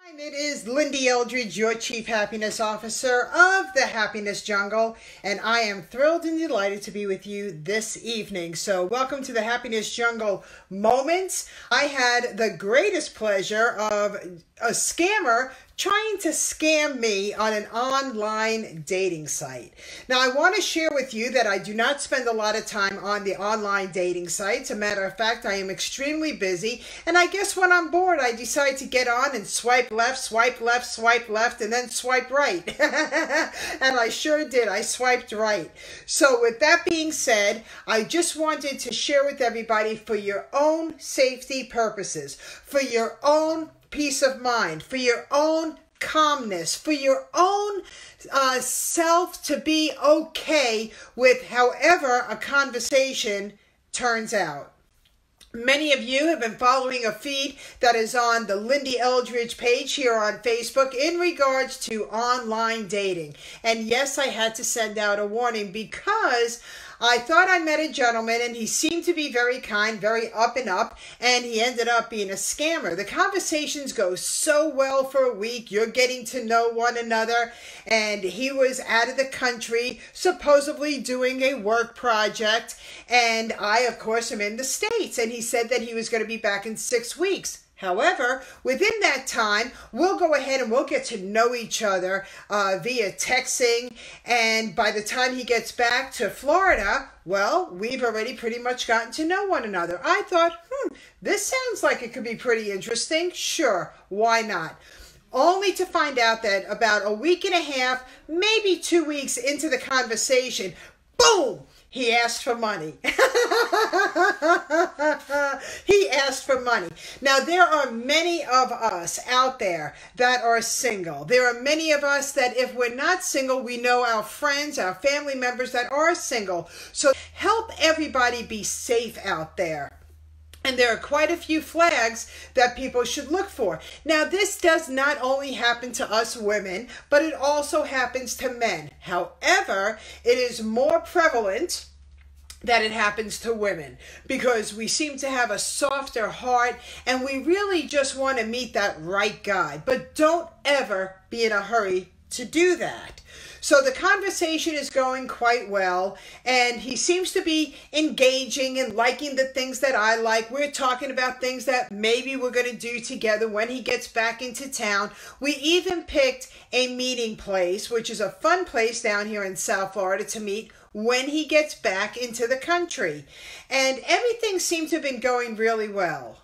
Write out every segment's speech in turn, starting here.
It is Lyn-Dee Eldridge, your Chief Happiness Officer of the Happiness Jungle, and I am thrilled and delighted to be with you this evening. So welcome to the Happiness Jungle Moments. I had the greatest pleasure of a scammer trying to scam me on an online dating site. Now, I want to share with you that I do not spend a lot of time on the online dating sites. A matter of fact, I am extremely busy, and I guess when I'm bored, I decide to get on and swipe left, swipe left, swipe left, and then swipe right. And I sure did. I swiped right. So with that being said, I just wanted to share with everybody for your own safety purposes, for your own peace of mind, for your own calmness, for your own self to be okay with however a conversation turns out. Many of you have been following a feed that is on the Lyn-Dee Eldridge page here on Facebook in regards to online dating. And yes, I had to send out a warning because I thought I met a gentleman and he seemed to be very kind, very up and up, and he ended up being a scammer. The conversations go so well for a week. You're getting to know one another, and he was out of the country, supposedly doing a work project, and I, of course, am in the States, and he said that he was going to be back in 6 weeks. However, within that time, we'll go ahead and we'll get to know each other via texting. And by the time he gets back to Florida, well, we've already pretty much gotten to know one another. I thought, this sounds like it could be pretty interesting. Sure, why not? Only to find out that about a week and a half, maybe 2 weeks into the conversation, boom! He asked for money. He asked for money. Now, there are many of us out there that are single. There are many of us that if we're not single, we know our friends, our family members that are single. So help everybody be safe out there. And there are quite a few flags that people should look for. Now, this does not only happen to us women, but it also happens to men. However, it is more prevalent that it happens to women because we seem to have a softer heart and we really just want to meet that right guy. But don't ever be in a hurry to do that. So the conversation is going quite well, and he seems to be engaging and liking the things that I like. We're talking about things that maybe we're going to do together when he gets back into town. We even picked a meeting place, which is a fun place down here in South Florida to meet when he gets back into the country. And everything seemed to have been going really well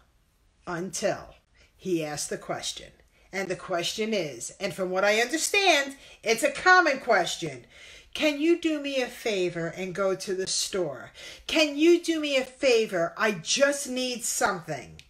until he asked the question. And the question is, and from what I understand, it's a common question. Can you do me a favor and go to the store? Can you do me a favor? I just need something.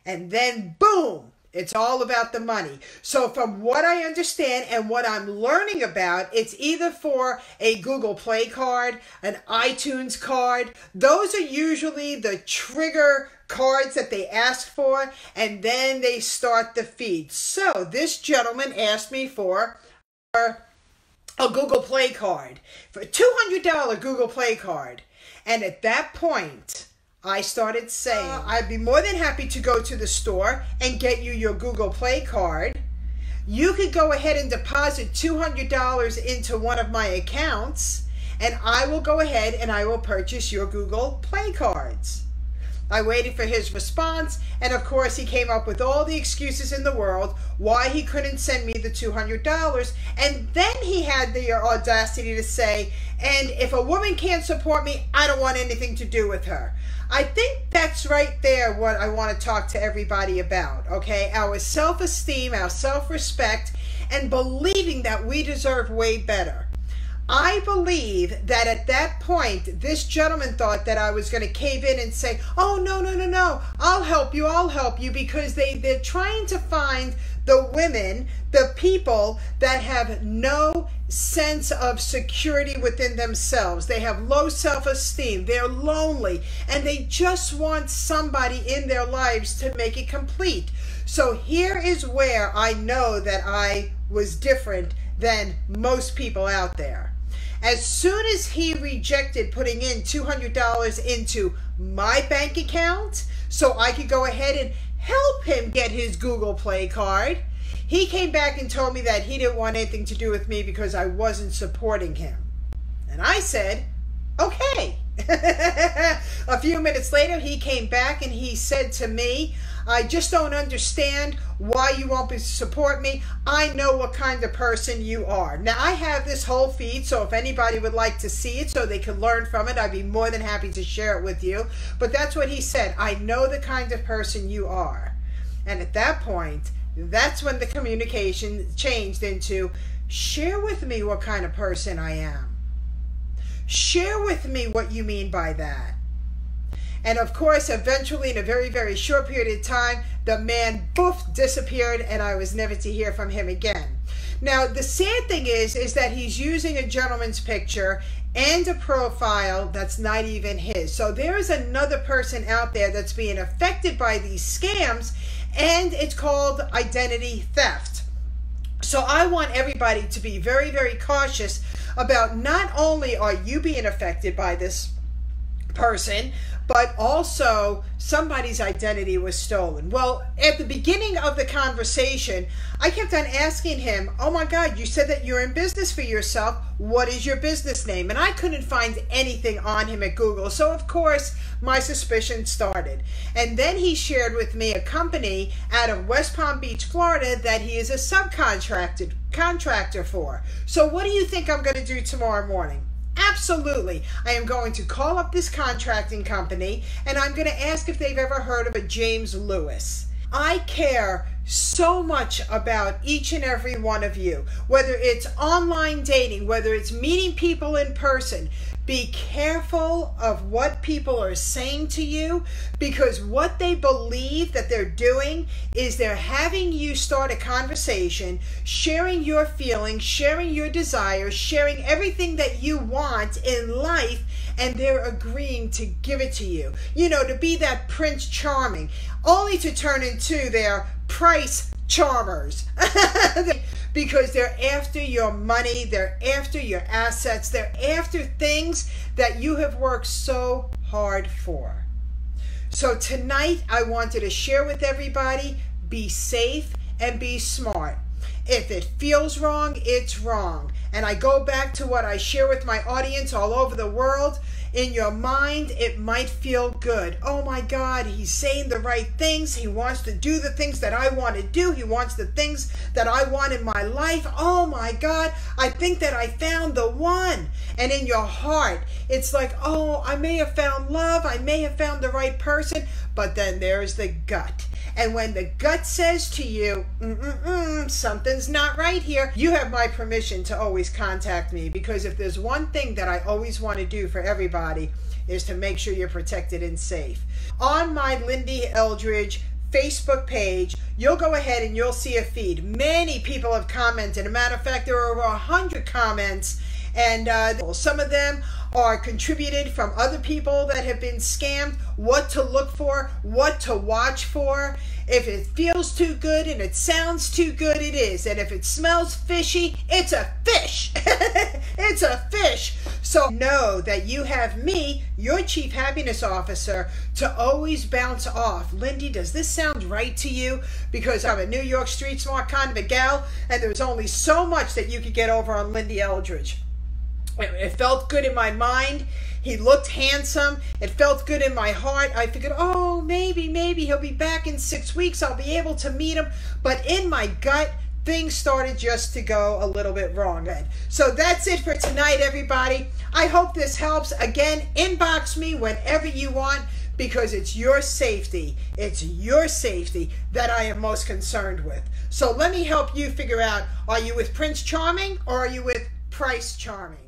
And then, boom, it's all about the money. So from what I understand and what I'm learning about, it's either for a Google Play card, an iTunes card. Those are usually the trigger cards that they ask for, and then they start the feed. So this gentleman asked me for a Google Play card, for a $200 Google Play card. And at that point, I started saying, I'd be more than happy to go to the store and get you your Google Play card. You could go ahead and deposit $200 into one of my accounts, and I will go ahead and I will purchase your Google Play cards. I waited for his response, and of course he came up with all the excuses in the world why he couldn't send me the $200, and then he had the audacity to say, and if a woman can't support me, I don't want anything to do with her. I think that's right there what I want to talk to everybody about, okay? Our self-esteem, our self-respect, and believing that we deserve way better. I believe that at that point, this gentleman thought that I was going to cave in and say, oh, no, I'll help you, because they're trying to find the women, the people that have no sense of security within themselves. They have low self-esteem, they're lonely, and they just want somebody in their lives to make it complete. So here is where I know that I was different than most people out there. As soon as he rejected putting in $200 into my bank account so I could go ahead and help him get his Google Play card, He came back and told me that he didn't want anything to do with me because I wasn't supporting him. And I said, okay. A few minutes later, he came back and he said to me, I just don't understand why you won't support me. I know what kind of person you are. Now, I have this whole feed, so if anybody would like to see it so they can learn from it, I'd be more than happy to share it with you. But that's what he said. I know the kind of person you are. And at that point, that's when the communication changed into, share with me what kind of person I am. Share with me what you mean by that. And of course, eventually, in a very, very short period of time, the man, poof, disappeared, and I was never to hear from him again. Now, the sad thing is that he's using a gentleman's picture and a profile that's not even his. So there is another person out there that's being affected by these scams, and it's called identity theft. So I want everybody to be very, very cautious about not only are you being affected by this person, but also somebody's identity was stolen. Well, at the beginning of the conversation, I kept on asking him, oh my God, you said that you're in business for yourself. What is your business name? And I couldn't find anything on him at Google. So of course, my suspicion started. And then he shared with me a company out of West Palm Beach, Florida, that he is a subcontractor for. So what do you think I'm going to do tomorrow morning? Absolutely. I am going to call up this contracting company and I'm going to ask if they've ever heard of a James Lewis. I care so much about each and every one of you, whether it's online dating, whether it's meeting people in person. Be careful of what people are saying to you, because what they believe that they're doing is they're having you start a conversation, sharing your feelings, sharing your desires, sharing everything that you want in life, and they're agreeing to give it to you. You know, to be that Prince Charming, only to turn into their price charmers. Because they're after your money, they're after your assets, they're after things that you have worked so hard for. So tonight I wanted to share with everybody, be safe and be smart. If it feels wrong, it's wrong. And I go back to what I share with my audience all over the world. In your mind, it might feel good. Oh my God, he's saying the right things. He wants to do the things that I want to do. He wants the things that I want in my life. Oh my God, I think that I found the one. And in your heart, it's like, oh, I may have found love. I may have found the right person. But then there's the gut. And when the gut says to you, something's not right here, you have my permission to always contact me, because if there's one thing that I always want to do for everybody is to make sure you're protected and safe. On my Lyn-Dee Eldridge Facebook page, you'll go ahead and you'll see a feed. Many people have commented. As a matter of fact, there are over 100 comments, and some of them are contributed from other people that have been scammed, what to look for, what to watch for. If it feels too good and it sounds too good, it is. And if it smells fishy, it's a fish. It's a fish. So know that you have me, your Chief Happiness Officer, to always bounce off. Lyn-Dee, does this sound right to you? Because I'm a New York street smart kind of a gal, and there's only so much that you could get over on Lyn-Dee Eldridge. It felt good in my mind. He looked handsome. It felt good in my heart. I figured, oh, maybe he'll be back in 6 weeks. I'll be able to meet him. But in my gut, things started just to go a little bit wrong. So that's it for tonight, everybody. I hope this helps. Again, inbox me whenever you want, because it's your safety. It's your safety that I am most concerned with. So let me help you figure out, are you with Prince Charming or are you with Price Charming?